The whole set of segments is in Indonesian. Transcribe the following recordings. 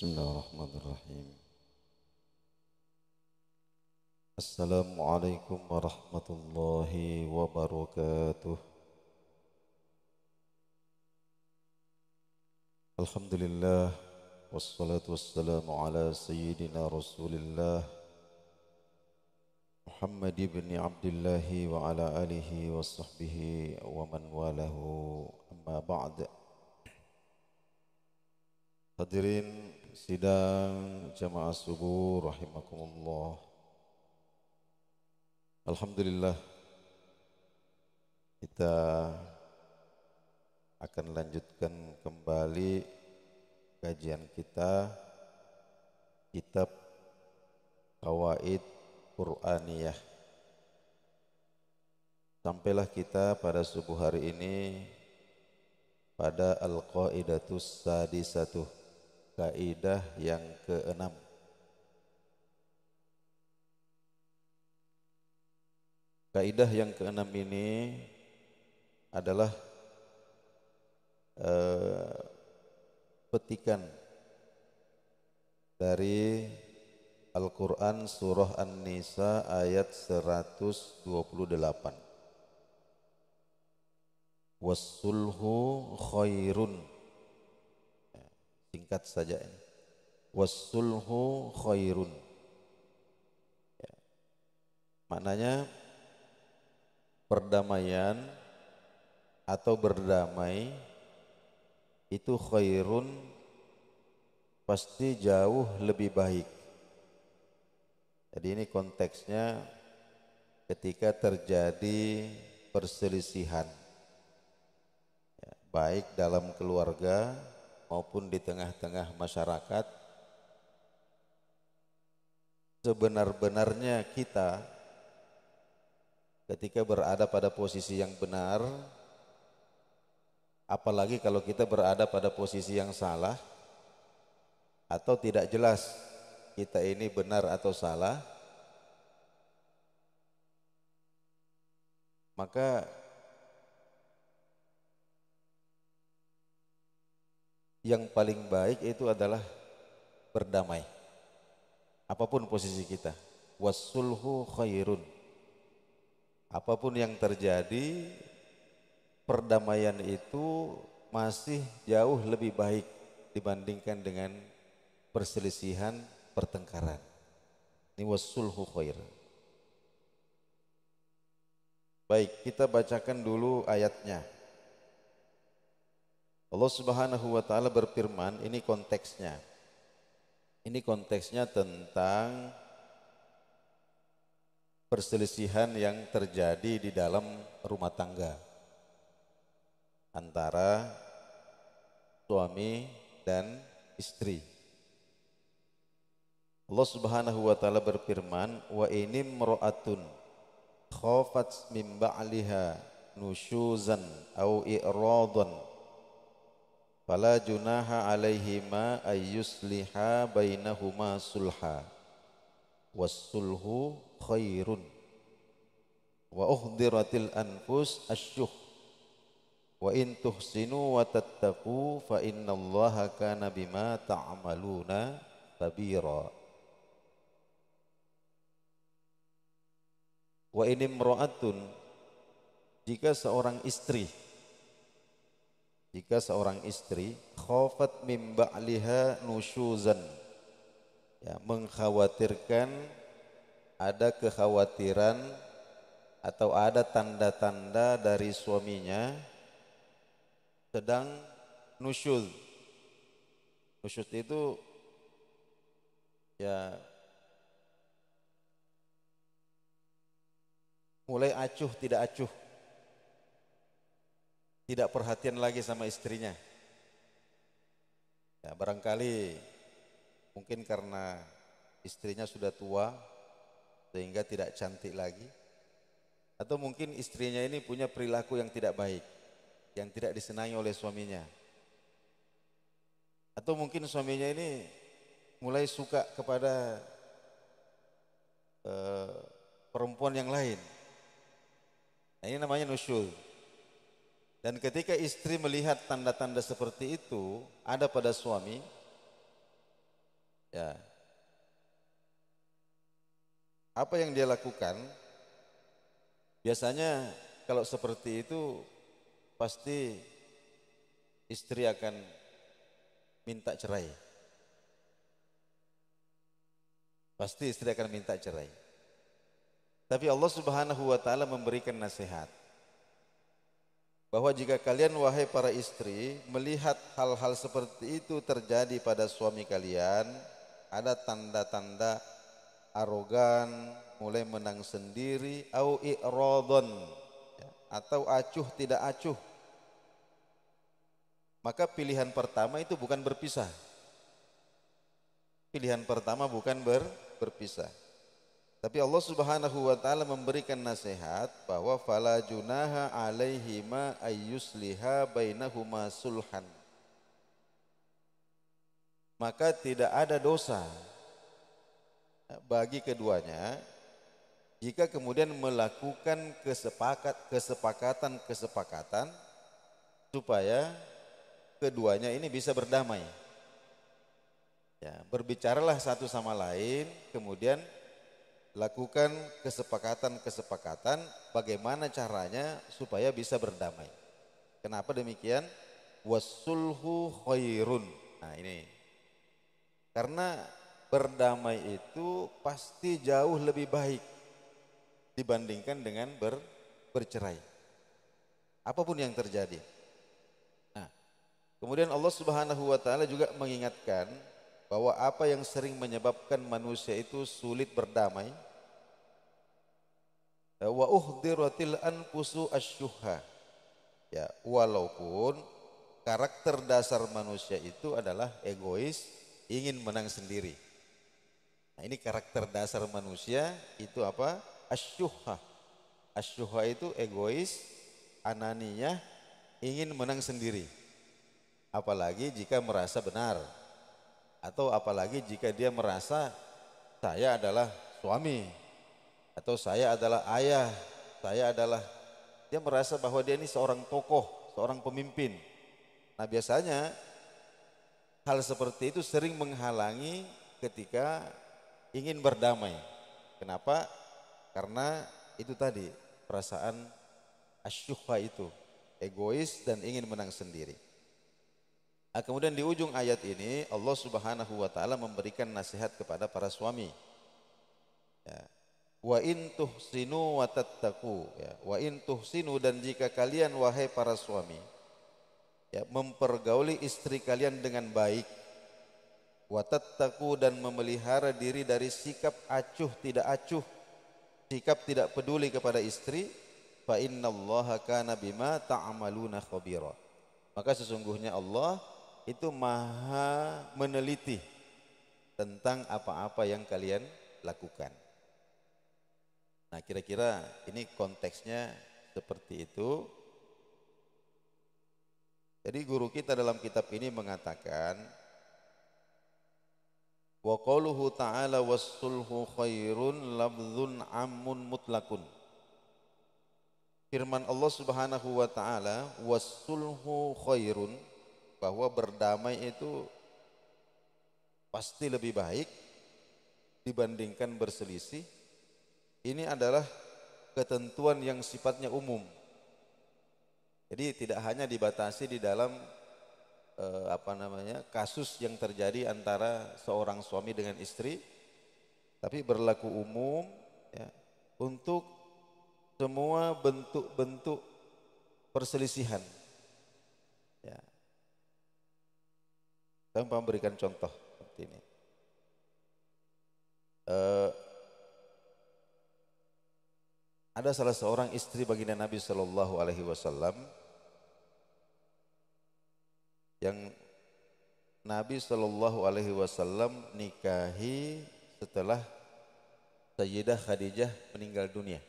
Bismillahirrahmanirrahim. Assalamualaikum warahmatullahi wabarakatuh. Alhamdulillah wassalatu wassalamu ala sayyidina Rasulillah Muhammad ibn Abdullah wa ala alihi wa sahbihi wa man walahu, amma ba'd. Hadirin sidang jamaah subuh rahimakumullah. Alhamdulillah, kita akan lanjutkan kembali kajian kita kitab Qawaid Qur'aniyah. Sampailah kita pada subuh hari ini pada Al-Qaidatus Sadisatuh, kaidah yang keenam. Kaidah yang keenam ini adalah petikan dari Al-Quran surah An-Nisa ayat 128. Wassulhu khairun. Singkat saja ini. Wassulhu khairun. Maknanya perdamaian atau berdamai itu khairun, pasti jauh lebih baik. Jadi ini konteksnya ketika terjadi perselisihan, baik dalam keluarga maupun di tengah-tengah masyarakat. Sebenar-benarnya kita ketika berada pada posisi yang benar, apalagi kalau kita berada pada posisi yang salah atau tidak jelas kita ini benar atau salah, maka yang paling baik itu adalah berdamai apapun posisi kita. Wassulhu khairun. Apapun yang terjadi, perdamaian itu masih jauh lebih baik dibandingkan dengan perselisihan, pertengkaran. Ini wassulhu khair. Baik, kita bacakan dulu ayatnya. Allah Subhanahu wa taala berfirman, ini konteksnya. Ini konteksnya tentang perselisihan yang terjadi di dalam rumah tangga antara suami dan istri. Allah Subhanahu wa taala berfirman, wa inimra'atun khafat min ba'liha nusyuzan au i'radan fala junaha 'alaihima ayyusliha bainahuma sulha wassulhu khairun wa uhdiratil anfus asyuh wa in tuhsinu wa tattaqu fa innallaha kana bima ta'maluna khabira. Wa in imra'atun, jika seorang istri khafat min ba'liha nusyuzan, mengkhawatirkan, ada kekhawatiran atau ada tanda-tanda dari suaminya sedang nusyuz. Nusyuz itu mulai acuh tidak acuh, tidak perhatian lagi sama istrinya. Barangkali mungkin karena istrinya sudah tua sehingga tidak cantik lagi, atau mungkin istrinya ini punya perilaku yang tidak baik, yang tidak disenangi oleh suaminya, atau mungkin suaminya ini mulai suka kepada perempuan yang lain. Nah, ini namanya nusyuz. Dan ketika istri melihat tanda-tanda seperti itu ada pada suami, Ya, apa yang dia lakukan? Biasanya kalau seperti itu pasti istri akan minta cerai. Pasti istri akan minta cerai. Tapi Allah Subhanahu wa taala memberikan nasihat bahwa jika kalian wahai para istri melihat hal-hal seperti itu terjadi pada suami kalian, ada tanda-tanda arogan, mulai menang sendiri, au i'radon, atau acuh tidak acuh, maka pilihan pertama itu bukan berpisah. Pilihan pertama bukan berpisah. Tapi Allah Subhanahu wa taala memberikan nasihat bahwa fala junaha alaihima ayyusliha bainahuma sulhan. Maka tidak ada dosa bagi keduanya jika kemudian melakukan kesepakatan supaya keduanya ini bisa berdamai. Ya, berbicaralah satu sama lain, kemudian lakukan kesepakatan bagaimana caranya supaya bisa berdamai. Kenapa demikian? Wasulhu khairun. Nah ini, karena berdamai itu pasti jauh lebih baik dibandingkan dengan bercerai. Apapun yang terjadi. Nah, kemudian Allah Subhanahu wa taala juga mengingatkan bahwa apa yang sering menyebabkan manusia itu sulit berdamai, wa uhdiratil anfusu asyuhha. Ya, walaupun karakter dasar manusia itu adalah egois, ingin menang sendiri. Nah, ini karakter dasar manusia itu apa? Asyuhha. Asyuhha itu egois, ananiyah, ingin menang sendiri. Apalagi jika merasa benar. Atau apalagi jika dia merasa saya adalah suami, atau saya adalah ayah, dia merasa bahwa dia ini seorang tokoh, seorang pemimpin. Nah biasanya hal seperti itu sering menghalangi ketika ingin berdamai. Kenapa? Karena itu tadi perasaan asyuhha itu, egois dan ingin menang sendiri. Nah, kemudian di ujung ayat ini Allah Subhanahu wa taala memberikan nasihat kepada para suami. Ya. Wa in tuhsinu wa tattaqu, ya. Wa in tuhsinu, dan jika kalian wahai para suami ya mempergauli istri kalian dengan baik, wa tattaqu, dan memelihara diri dari sikap acuh tidak acuh, sikap tidak peduli kepada istri, fa innallaha kana bima ta'maluna khabira. Maka sesungguhnya Allah itu maha meneliti tentang apa-apa yang kalian lakukan. Nah kira-kira ini konteksnya seperti itu. Jadi guru kita dalam kitab ini mengatakan wa qauluhu ta'ala was-sulhu khairun lafdzun ammun mutlakun. Firman Allah Subhanahu wa taala was-sulhu khairun, bahwa berdamai itu pasti lebih baik dibandingkan berselisih. Ini adalah ketentuan yang sifatnya umum. Jadi tidak hanya dibatasi di dalam kasus yang terjadi antara seorang suami dengan istri, tapi berlaku umum ya, untuk semua bentuk-bentuk perselisihan. Ya. Saya memberikan contoh seperti ini. Ada salah seorang istri baginda Nabi Shallallahu Alaihi Wasallam yang Nabi Shallallahu Alaihi Wasallam nikahi setelah Sayyidah Khadijah meninggal dunia.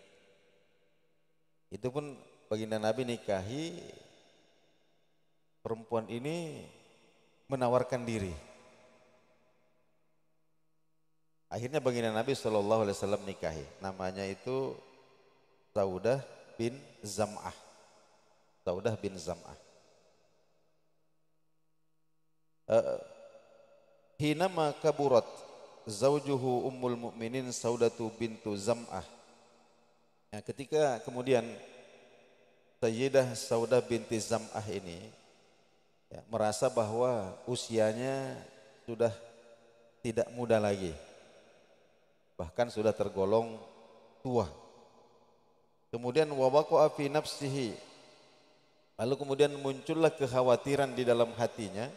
Itu pun baginda Nabi nikahi perempuan ini menawarkan diri. Akhirnya baginda Nabi Shallallahu Alaihi Wasallam nikahi. Namanya itu Saudah bin Zam'ah. Saudah bin Zam'ah. hinama kaburat zaujuhu ummul mukminin Saudatu bintu Zam'ah. Ya, ketika kemudian Sayyidah Saudah binti Zam'ah ini ya, merasa bahwa usianya sudah tidak muda lagi, bahkan sudah tergolong tua. Kemudian wawaqa'a fi nafsihi, lalu kemudian muncullah kekhawatiran di dalam hatinya,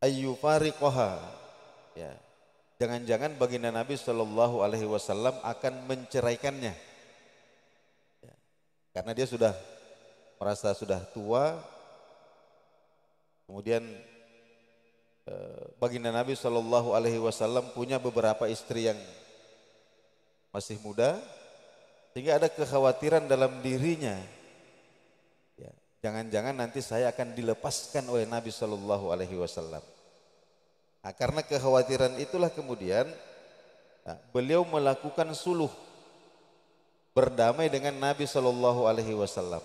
ayyufariqaha, ya, jangan-jangan baginda Nabi Shallallahu Alaihi Wasallam akan menceraikannya, ya, karena dia sudah merasa sudah tua. Kemudian baginda Nabi Shallallahu Alaihi Wasallam punya beberapa istri yang masih muda, sehingga ada kekhawatiran dalam dirinya, ya, jangan-jangan nanti saya akan dilepaskan oleh Nabi Shallallahu Alaihi Wasallam. Nah, karena kekhawatiran itulah kemudian beliau melakukan suluh, berdamai dengan Nabi Shallallahu Alaihi Wasallam.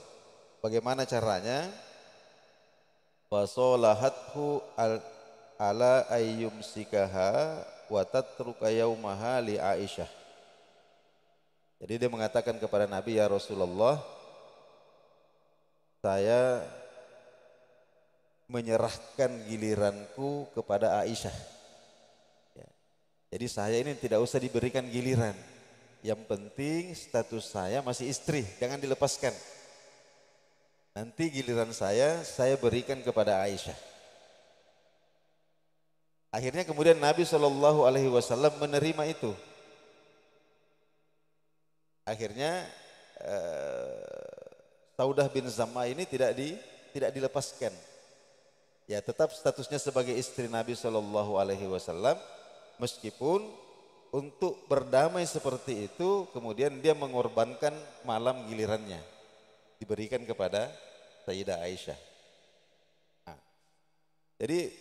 Bagaimana caranya? Fasolahathu ala ayyumsikaha wa tatruka yaumaha li Aisyah. Jadi dia mengatakan kepada Nabi, ya Rasulullah, saya menyerahkan giliranku kepada Aisyah. Ya. Jadi saya ini tidak usah diberikan giliran. Yang penting status saya masih istri, jangan dilepaskan. Nanti giliran saya berikan kepada Aisyah. Akhirnya kemudian Nabi Shallallahu Alaihi Wasallam menerima itu. Akhirnya Saudah bin Zam'ah ini tidak dilepaskan. Ya, tetap statusnya sebagai istri Nabi Shallallahu Alaihi Wasallam, meskipun untuk berdamai seperti itu kemudian dia mengorbankan malam gilirannya, diberikan kepada Sayyidah Aisyah. Nah, jadi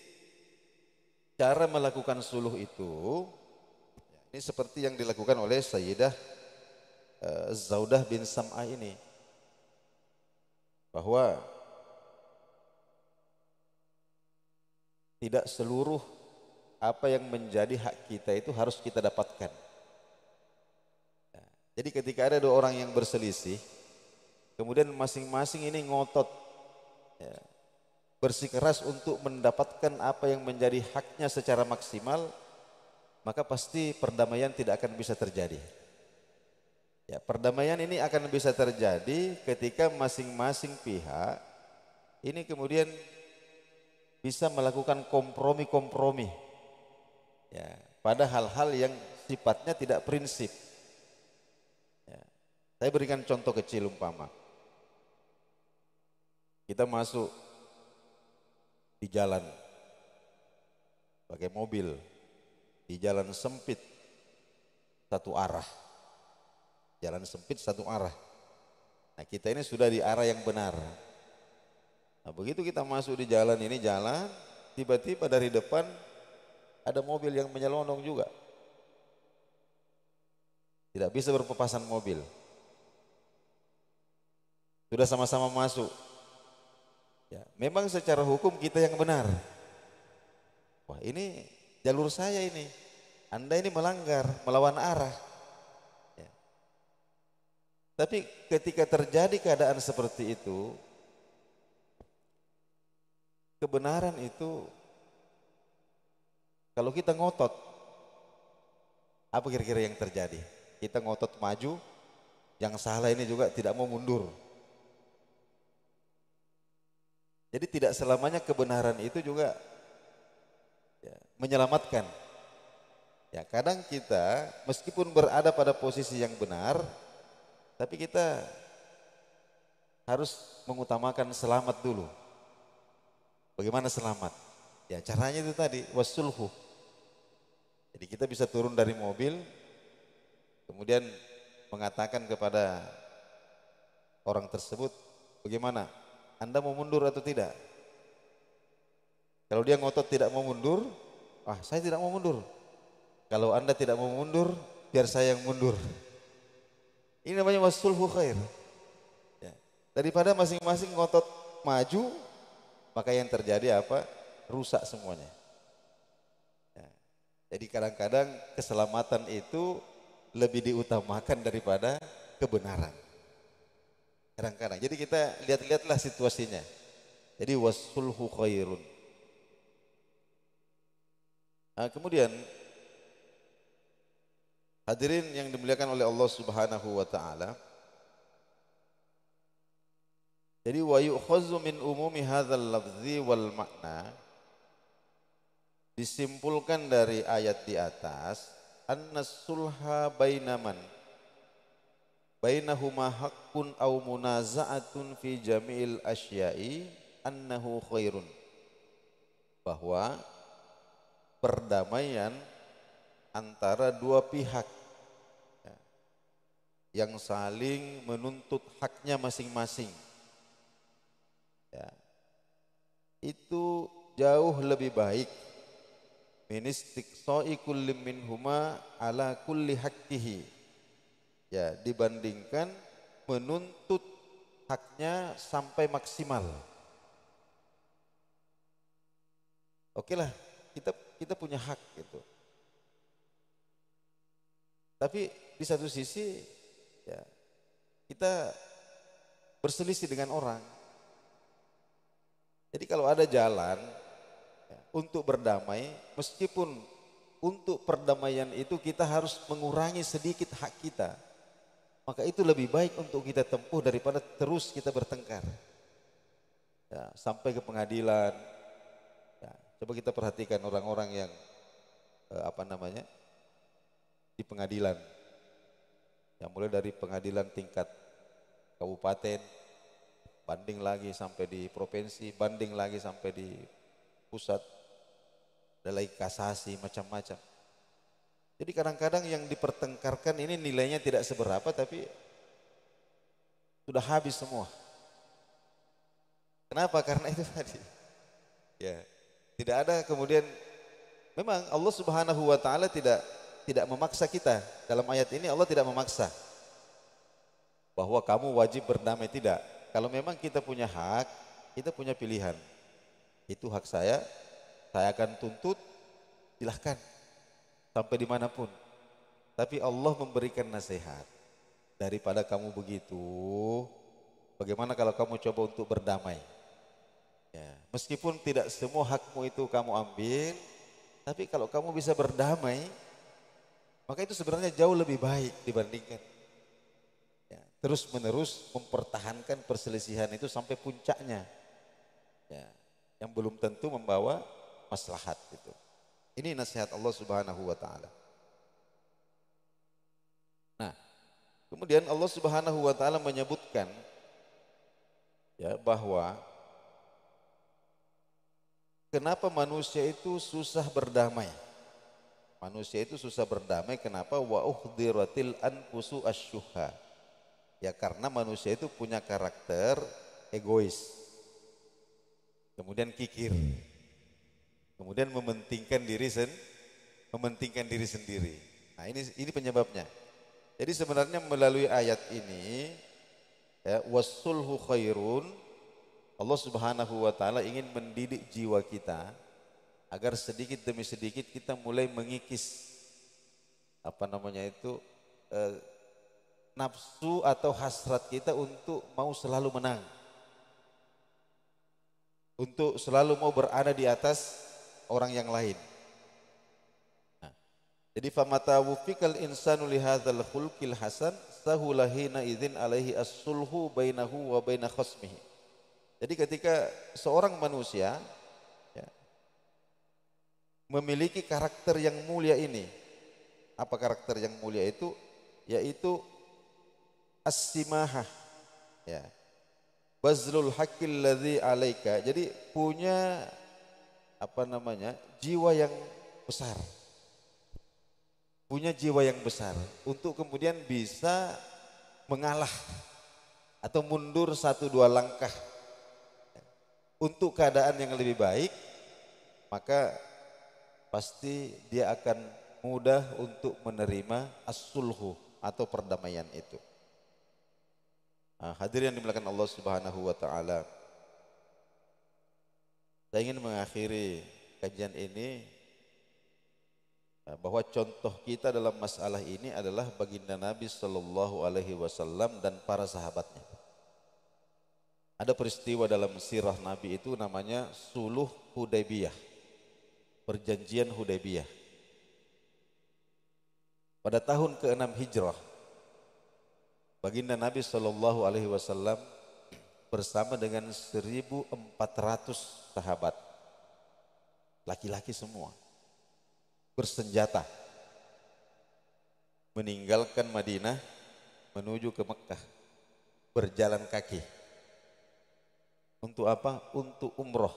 cara melakukan suluh itu ini seperti yang dilakukan oleh Sayyidah Saudah bin Zam'ah ini, bahwa tidak seluruh apa yang menjadi hak kita itu harus kita dapatkan. Ya, jadi ketika ada dua orang yang berselisih, kemudian masing-masing ini ngotot, ya, bersikeras untuk mendapatkan apa yang menjadi haknya secara maksimal, maka pasti perdamaian tidak akan bisa terjadi. Ya, perdamaian ini akan bisa terjadi ketika masing-masing pihak ini kemudian bisa melakukan kompromi-kompromi, ya, pada hal-hal yang sifatnya tidak prinsip. Ya, saya berikan contoh kecil, umpama kita masuk di jalan pakai mobil di jalan sempit satu arah. Jalan sempit satu arah. Nah, kita ini sudah di arah yang benar. Nah, begitu kita masuk di jalan ini, tiba-tiba dari depan ada mobil yang menyelonong juga. Tidak bisa berpapasan mobil. Sudah sama-sama masuk. Ya, memang secara hukum kita yang benar. Wah, ini jalur saya ini. Anda ini melanggar, melawan arah. Tapi ketika terjadi keadaan seperti itu, kebenaran itu kalau kita ngotot, apa kira-kira yang terjadi? Kita ngotot maju, yang salah ini juga tidak mau mundur. Jadi tidak selamanya kebenaran itu juga, ya, menyelamatkan. Ya, kadang kita meskipun berada pada posisi yang benar, tapi kita harus mengutamakan selamat dulu. Bagaimana selamat? Ya, caranya itu tadi, wassulhu. Jadi kita bisa turun dari mobil, kemudian mengatakan kepada orang tersebut, bagaimana? Anda mau mundur atau tidak? Kalau dia ngotot tidak mau mundur, saya tidak mau mundur. Kalau Anda tidak mau mundur, biar saya yang mundur. Ini namanya wassulhu khair. Ya. Daripada masing-masing ngotot maju, maka yang terjadi apa? rusak semuanya. Ya. Jadi kadang-kadang keselamatan itu lebih diutamakan daripada kebenaran. Kadang-kadang. Jadi kita lihat-lihatlah situasinya. Jadi wasulhu khairun. Nah, kemudian hadirin yang dimuliakan oleh Allah Subhanahu wa taala. Jadi wa yu'khazu min umumi hadzal lafzi wal makna, disimpulkan dari ayat di atas anna sulha bainaman bainahuma haqqun aw munaza'atun fi jami'il asya'i annahu khairun, bahwa perdamaian antara dua pihak yang saling menuntut haknya masing-masing, ya, itu jauh lebih baik min istiqsa'i kulli minhuma ala kulli haqqihi, ya, dibandingkan menuntut haknya sampai maksimal. Oke lah, kita punya hak gitu. Tapi di satu sisi, ya, kita berselisih dengan orang. Jadi kalau ada jalan, ya, untuk berdamai, meskipun untuk perdamaian itu kita harus mengurangi sedikit hak kita, maka itu lebih baik untuk kita tempuh daripada terus kita bertengkar, ya, sampai ke pengadilan. Ya, coba kita perhatikan orang-orang yang di pengadilan, yang mulai dari pengadilan tingkat kabupaten, banding lagi sampai di provinsi, banding lagi sampai di pusat, ada lagi kasasi, macam-macam. Jadi kadang-kadang yang dipertengkarkan ini nilainya tidak seberapa, tapi sudah habis semua. Kenapa? Karena itu tadi, ya, tidak ada kemudian. Memang Allah Subhanahu wa taala tidak memaksa kita. Dalam ayat ini Allah tidak memaksa bahwa kamu wajib berdamai, tidak. Kalau memang kita punya hak, kita punya pilihan. Itu hak saya akan tuntut, silahkan sampai dimanapun. Tapi Allah memberikan nasihat, daripada kamu begitu, bagaimana kalau kamu coba untuk berdamai? Ya, meskipun tidak semua hakmu itu kamu ambil, tapi kalau kamu bisa berdamai, maka itu sebenarnya jauh lebih baik dibandingkan, ya, terus menerus mempertahankan perselisihan itu sampai puncaknya, ya, yang belum tentu membawa maslahat itu. Ini nasihat Allah Subhanahu wa taala. Nah, kemudian Allah Subhanahu wa taala menyebutkan, ya, bahwa kenapa manusia itu susah berdamai. Manusia itu susah berdamai kenapa? Wa uhdiratil anfusu asyuha. Ya karena manusia itu punya karakter egois. Kemudian kikir. Kemudian mementingkan diri sendiri. Nah, ini penyebabnya. Jadi sebenarnya melalui ayat ini, ya, wasulhu khairun, Allah Subhanahu wa taala ingin mendidik jiwa kita agar sedikit demi sedikit kita mulai mengikis nafsu atau hasrat kita untuk mau selalu menang, untuk selalu mau berada di atas orang yang lain. Nah, jadi famata wufikal insanu lihadzal khulqil hasan sahulahina idzin alaihi as-sulhu bainahu wa baina khasmihi. Jadi ketika seorang manusia, ya, memiliki karakter yang mulia ini. Apa karakter yang mulia itu? Yaitu as-simahah, ya, bazlul haqqil ladzi alaika. Jadi punya jiwa yang besar. Punya jiwa yang besar untuk kemudian bisa mengalah atau mundur 1-2 langkah untuk keadaan yang lebih baik, maka pasti dia akan mudah untuk menerima as-sulhu atau perdamaian itu. Nah, hadirin yang dimuliakan Allah Subhanahu wa taala. Saya ingin mengakhiri kajian ini bahwa contoh kita dalam masalah ini adalah baginda Nabi Shallallahu Alaihi Wasallam dan para sahabatnya. Ada peristiwa dalam sirah Nabi itu namanya Suluh Hudaybiyah, perjanjian Hudaybiyah. Pada tahun ke-6 Hijrah, baginda Nabi Shallallahu Alaihi Wasallam bersama dengan 1.400 sahabat, laki-laki semua, bersenjata, meninggalkan Madinah menuju ke Mekah, berjalan kaki. Untuk apa? Untuk umroh.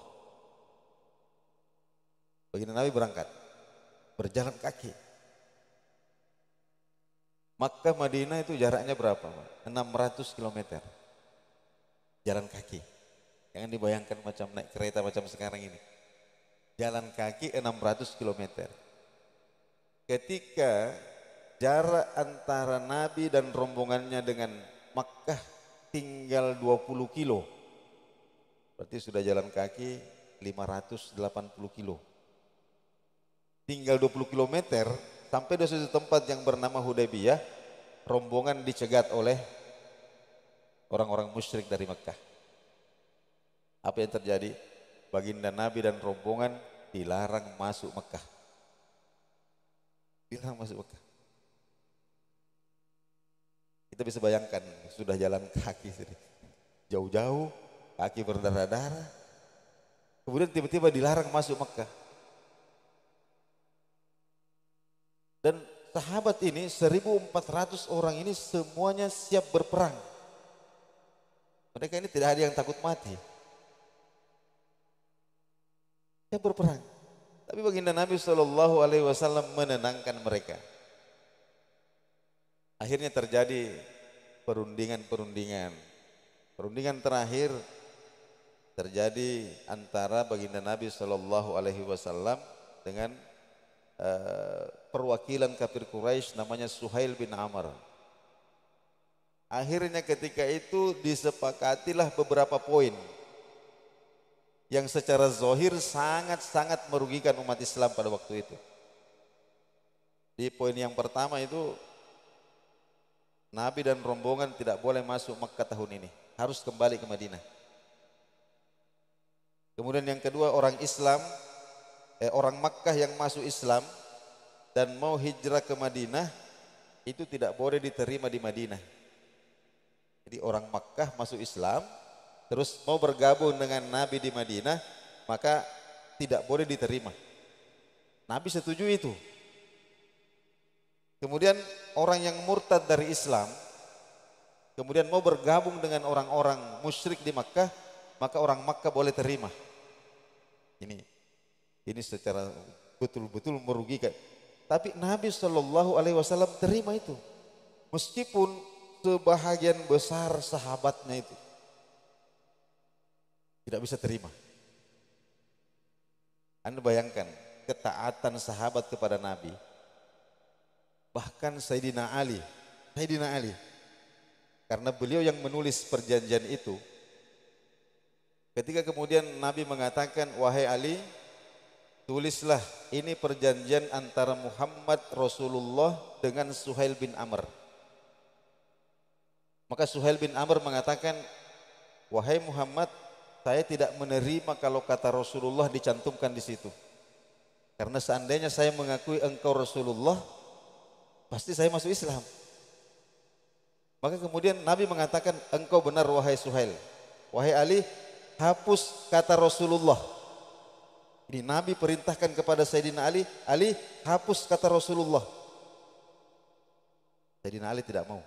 Baginda Nabi berangkat, berjalan kaki. Makkah Madinah itu jaraknya berapa, Pak? 600 km. Jalan kaki. Jangan dibayangkan macam naik kereta macam sekarang ini. Jalan kaki 600 km. Ketika jarak antara Nabi dan rombongannya dengan Makkah tinggal 20 kilo. Berarti sudah jalan kaki 580 kilo. Tinggal 20 km sampai di suatu tempat yang bernama Hudaybiyah, rombongan dicegat oleh orang-orang musyrik dari Mekah. Apa yang terjadi? Baginda Nabi dan rombongan dilarang masuk Mekah. Dilarang masuk Mekah. Kita bisa bayangkan sudah jalan kaki jauh-jauh, kaki berdarah-darah, kemudian tiba-tiba dilarang masuk Mekah. Dan sahabat ini 1.400 orang ini semuanya siap berperang. Mereka ini tidak ada yang takut mati, siap berperang. Tapi baginda Nabi Shallallahu Alaihi Wasallam menenangkan mereka. Akhirnya terjadi perundingan. Perundingan terakhir terjadi antara baginda Nabi Shallallahu Alaihi Wasallam dengan perwakilan kafir Quraisy namanya Suhail bin Amr. Akhirnya ketika itu disepakatilah beberapa poin yang secara zahir sangat-sangat merugikan umat Islam pada waktu itu. Di poin yang pertama itu, Nabi dan rombongan tidak boleh masuk Makkah tahun ini, harus kembali ke Madinah. Kemudian yang kedua, orang Makkah yang masuk Islam dan mau hijrah ke Madinah itu tidak boleh diterima di Madinah. Jadi orang Makkah masuk Islam terus mau bergabung dengan Nabi di Madinah, maka tidak boleh diterima. Nabi setuju itu. Kemudian orang yang murtad dari Islam kemudian mau bergabung dengan orang-orang musyrik di Makkah, maka orang Makkah boleh terima. Ini secara betul-betul merugikan. Tapi Nabi Shallallahu Alaihi Wasallam terima itu, meskipun sebahagian besar sahabatnya itu tidak bisa terima. Anda bayangkan ketaatan sahabat kepada Nabi. Bahkan Sayyidina Ali, karena beliau yang menulis perjanjian itu, ketika kemudian Nabi mengatakan, wahai Ali, tulislah ini perjanjian antara Muhammad Rasulullah dengan Suhail bin Amr. Maka Suhail bin Amr mengatakan, wahai Muhammad, saya tidak menerima kalau kata Rasulullah dicantumkan di situ. Karena seandainya saya mengakui engkau Rasulullah, pasti saya masuk Islam. Maka kemudian Nabi mengatakan, engkau benar wahai Suhail. Wahai Ali, hapus kata Rasulullah. Ini Nabi perintahkan kepada Sayyidina Ali, Ali hapus kata Rasulullah. Sayyidina Ali tidak mau.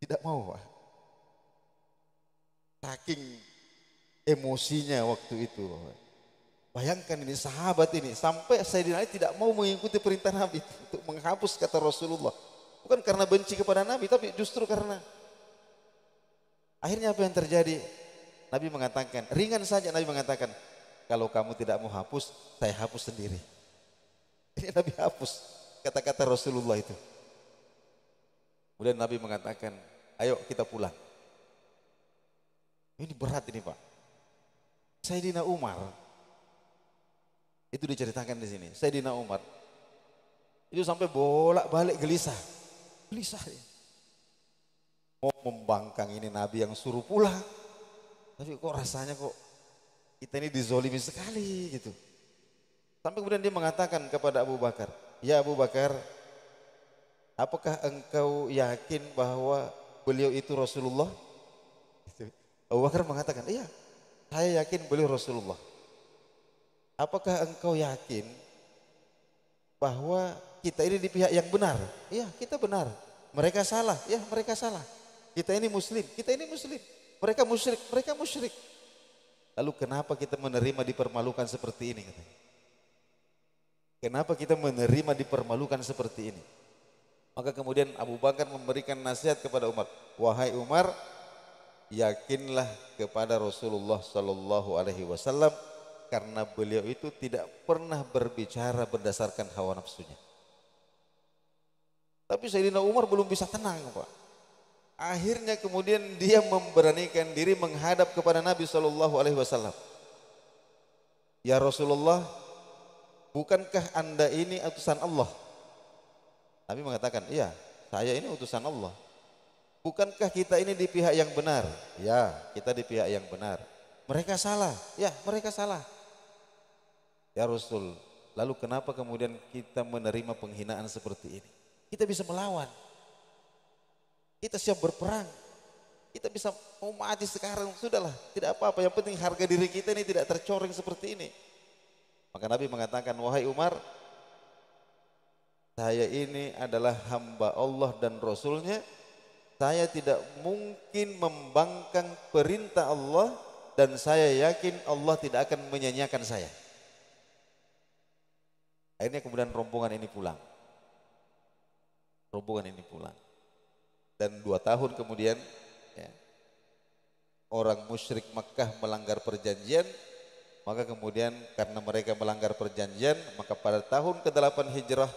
Tidak mau, Pak. Saking emosinya waktu itu. Bayangkan ini sahabat ini, sampai Sayyidina Ali tidak mau mengikuti perintah Nabi untuk menghapus kata Rasulullah. Bukan karena benci kepada Nabi, tapi justru karena. Akhirnya apa yang terjadi? Nabi mengatakan, ringan saja Nabi mengatakan, kalau kamu tidak mau hapus, saya hapus sendiri. Ini Nabi hapus kata-kata Rasulullah itu. Kemudian Nabi mengatakan, ayo kita pulang. Ini berat ini Pak. Sayyidina Umar, itu diceritakan di sini. Sayyidina Umar itu sampai bolak-balik gelisah. Gelisah ya. Mau membangkang ini Nabi yang suruh pulang. Tapi kok rasanya kok kita ini dizolimi sekali gitu. Sampai kemudian dia mengatakan kepada Abu Bakar, "Ya Abu Bakar, apakah engkau yakin bahwa beliau itu Rasulullah?" Abu Bakar mengatakan, "Iya, saya yakin beliau Rasulullah." "Apakah engkau yakin bahwa kita ini di pihak yang benar?" "Iya, kita benar." "Mereka salah." "Ya, mereka salah." "Kita ini muslim." "Kita ini muslim." "Mereka musyrik." "Mereka musyrik." "Lalu kenapa kita menerima dipermalukan seperti ini?" katanya. "Kenapa kita menerima dipermalukan seperti ini?" Maka kemudian Abu Bakar memberikan nasihat kepada Umar, "Wahai Umar, yakinlah kepada Rasulullah Sallallahu Alaihi Wasallam karena beliau itu tidak pernah berbicara berdasarkan hawa nafsunya." Tapi Sayyidina Umar belum bisa tenang, Pak. Akhirnya kemudian dia memberanikan diri menghadap kepada Nabi Sallallahu Alaihi Wasallam. "Ya Rasulullah, bukankah Anda ini utusan Allah?" Nabi mengatakan, "Iya, saya ini utusan Allah." "Bukankah kita ini di pihak yang benar?" "Ya, kita di pihak yang benar." "Mereka salah." "Ya, mereka salah." "Ya Rasul, lalu kenapa kemudian kita menerima penghinaan seperti ini? Kita bisa melawan, kita siap berperang, kita bisa mau mati sekarang, sudahlah, tidak apa-apa, yang penting harga diri kita ini tidak tercoreng seperti ini." Maka Nabi mengatakan, "Wahai Umar, saya ini adalah hamba Allah dan Rasulnya. Saya tidak mungkin membangkang perintah Allah dan saya yakin Allah tidak akan menyanyiakan saya." Akhirnya kemudian rombongan ini pulang. Rombongan ini pulang. Dan 2 tahun kemudian ya, orang musyrik Makkah melanggar perjanjian. Maka kemudian karena mereka melanggar perjanjian, maka pada tahun ke-8 Hijrah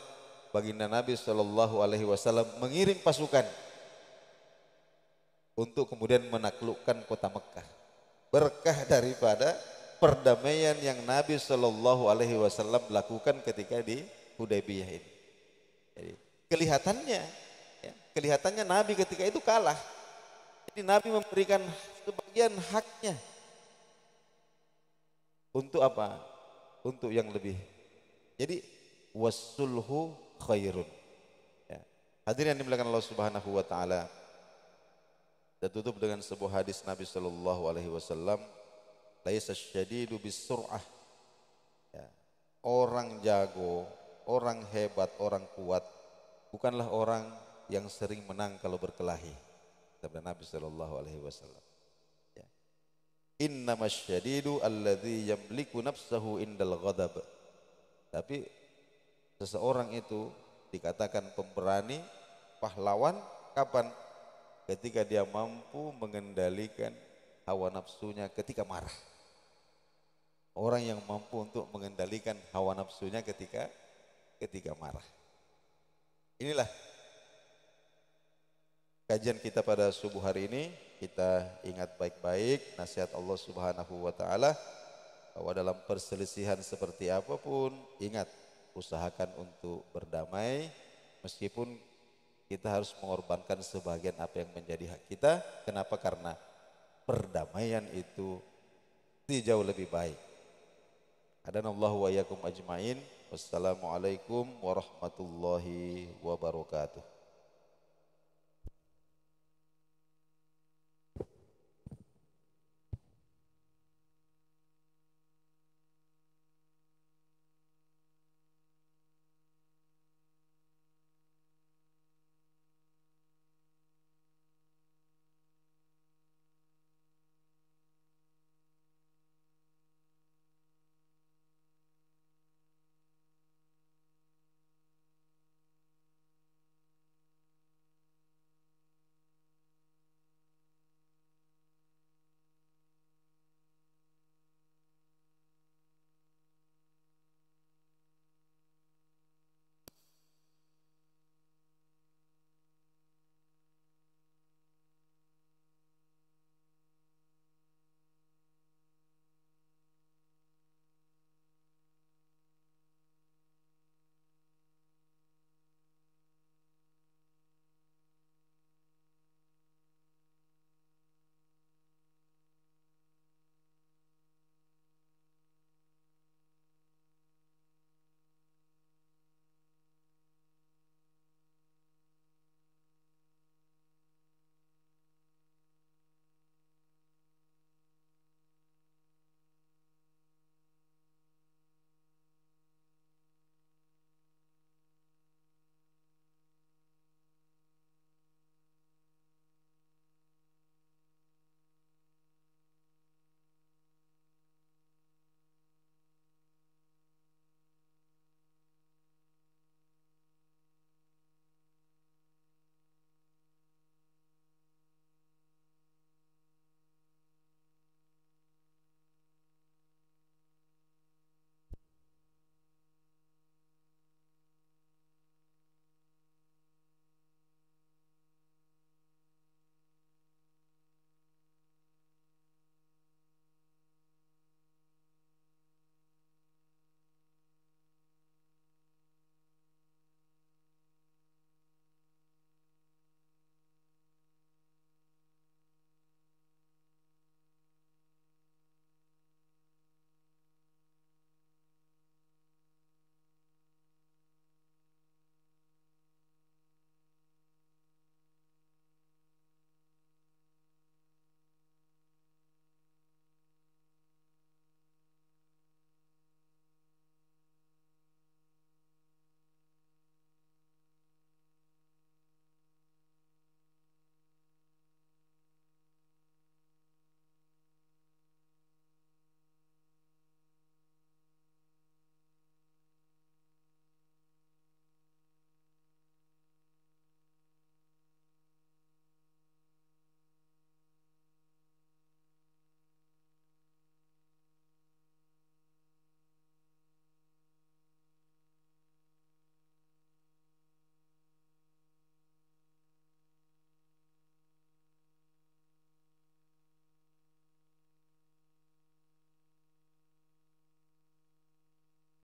baginda Nabi Shallallahu Alaihi Wasallam mengirim pasukan untuk kemudian menaklukkan kota Mekah. Berkah daripada perdamaian yang Nabi Shallallahu Alaihi Wasallam lakukan ketika di Hudaybiyah ini. Jadi, kelihatannya Nabi ketika itu kalah. Jadi Nabi memberikan sebagian haknya untuk apa? Untuk yang lebih. Jadi wasulhu khairun. Ya. Hadirin yang dimuliakan Allah Subhanahu wa taala. Dan tutup dengan sebuah hadis Nabi sallallahu alaihi wasallam, "Laisa syadidu bisur'ah." Ya. Orang jago, orang hebat, orang kuat bukanlah orang yang sering menang kalau berkelahi. Sabda Nabi sallallahu alaihi wasallam. Innamasyadidu alladzi yamliku nafsahu indal ghadab. Tapi seseorang itu dikatakan pemberani, pahlawan kapan? Ketika dia mampu mengendalikan hawa nafsunya ketika marah. Orang yang mampu untuk mengendalikan hawa nafsunya ketika marah. Inilah kajian kita pada subuh hari ini. Kita ingat baik-baik nasihat Allah Subhanahu wa taala bahwa dalam perselisihan seperti apapun, ingat, usahakan untuk berdamai meskipun kita harus mengorbankan sebagian apa yang menjadi hak kita. Kenapa? Karena perdamaian itu jauh lebih baik. Hadanallahu wa iyyakum ajmain. Wassalamualaikum warahmatullahi wabarakatuh.